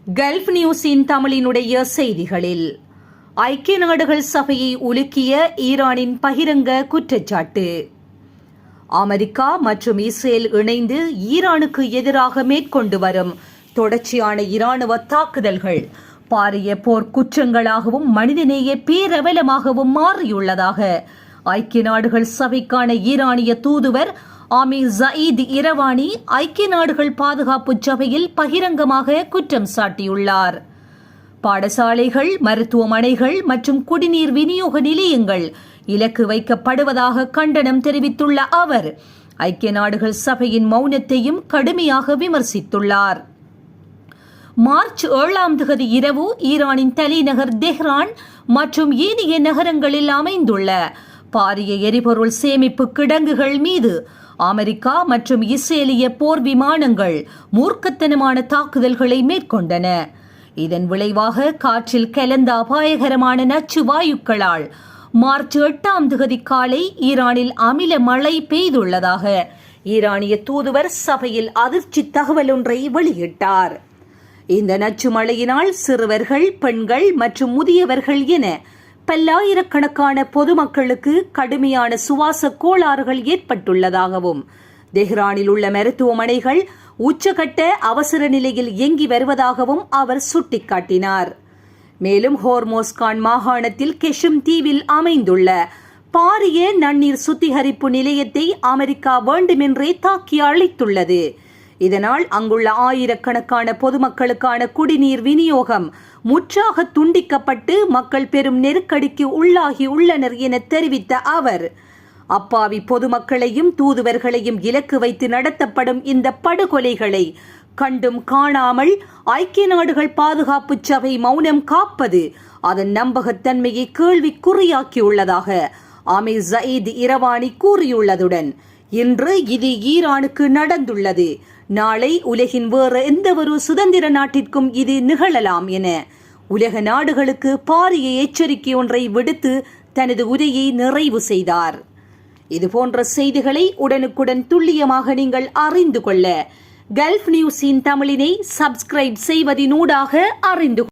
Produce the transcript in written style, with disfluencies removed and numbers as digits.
Gulf நியூஸின் தமிழினுடைய செய்திகளில் ஐக்கிய நாடுகள் சபையை உலுக்கிய ஈரானின் பகிரங்க குற்றச்சாட்டு. அமெரிக்கா மற்றும் இஸ்ரேல் இணைந்து ஈரானுக்கு எதிராக மேற்கொண்டு வரும் தொடர்ச்சியான இராணுவ தாக்குதல்கள் பாரிய போர்க்குற்றங்களாகவும் மனிதநேய பேரவலமாகவும் மாறியுள்ளதாக ஐக்கிய நாடுகள் சபைக்கான ஈரானிய தூதுவர் ஆமீர் ஜயீத் இரவானி ஐக்கிய நாடுகள் பாதுகாப்பு சபையில் பகிரங்கமாக குற்றம் சாட்டியுள்ளார். பாடசாலைகள், மருத்துவமனைகள் மற்றும் குடிநீர் விநியோக நிலையங்கள் இலக்கு வைக்கப்படுவதாக கண்டனம் தெரிவித்துள்ள அவர் ஐக்கிய நாடுகள் சபையின் மௌனத்தையும் கடுமையாக விமர்சித்துள்ளார். மார்ச் 7 இரவு ஈரானின் தலைநகர் தெஹ்ரான் மற்றும் ஏனைய நகரங்களில் அமைந்துள்ள பாரிய எரிபொருள் சேமிப்பு கிடங்குகள் மீது அமெரிக்கா மற்றும் இஸ்ரேலிய போர் விமானங்கள் மூர்க்கத்தனமான தாக்குதல்களை மேற்கொண்டன. இதன் விளைவாக காற்றில் கலந்த அபாயகரமான நச்சு வாயுக்களால் மார்ச் 8 காலை ஈரானில் அமில மழை பெய்துள்ளதாக ஈரானிய தூதுவர் சபையில் அதிர்ச்சி தகவல் ஒன்றை வெளியிட்டார். இந்த நச்சு மழையினால் சிறுவர்கள், பெண்கள் மற்றும் முதியவர்கள் என பல்லாயிரக்கணக்கான பொதுமக்களுக்கு கடுமையான சுவாச கோளாறுகள் ஏற்பட்டுள்ளதாகவும் தெஹ்ரானில் உள்ள மருத்துவமனைகள் உச்சகட்ட அவசர நிலையில் இயங்கி வருவதாகவும் அவர் சுட்டிக்காட்டினார். மேலும் ஹோர்மோஸ்கான் மாகாணத்தில் கெஷும் தீவில் அமைந்துள்ள பாரிய நன்னீர் சுத்திகரிப்பு நிலையத்தை அமெரிக்கா வேண்டுமென்றே தாக்கி அழித்துள்ளது. இதனால் அங்குள்ள ஆயிரக்கணக்கான பொதுமக்களுக்கான குடிநீர் விநியோகம் முற்றாக துண்டிக்கப்பட்டு மக்கள் பெரும் நெருக்கடிக்கு உள்ளாகி உள்ளனர் என தெரிவித்த அவர் அப்பாவி பொதுமக்களையும் தூதுவர்களையும் இலக்கு வைத்து நடத்தப்படும் இந்த படுகொலைகளை கண்டும் காணாமல் ஐக்கிய நாடுகள் பாதுகாப்பு சபை மௌனம் காப்பது அதன் நம்பகத்தன்மையை கேள்விக்குறியாக்கியுள்ளதாக ஆமீர் ஜயீத் இரவானி கூறியுள்ளதுடன் இன்று இது ஈரானுக்கு நடந்துள்ளது, நாளை உலகின் வேறு எந்த ஒரு சுதந்திர நாட்டிற்கும் இது நிகழலாம் என உலக நாடுகளுக்கு பாரிய எச்சரிக்கை ஒன்றை விடுத்து தனது உரையை நிறைவு செய்தார். இதுபோன்ற செய்திகளை உடனுக்குடன் துல்லியமாக நீங்கள் அறிந்து கொள்ள கல்ஃப் நியூஸின் தமிழினை சப்ஸ்கிரைப் செய்வதினூடாக அறிந்து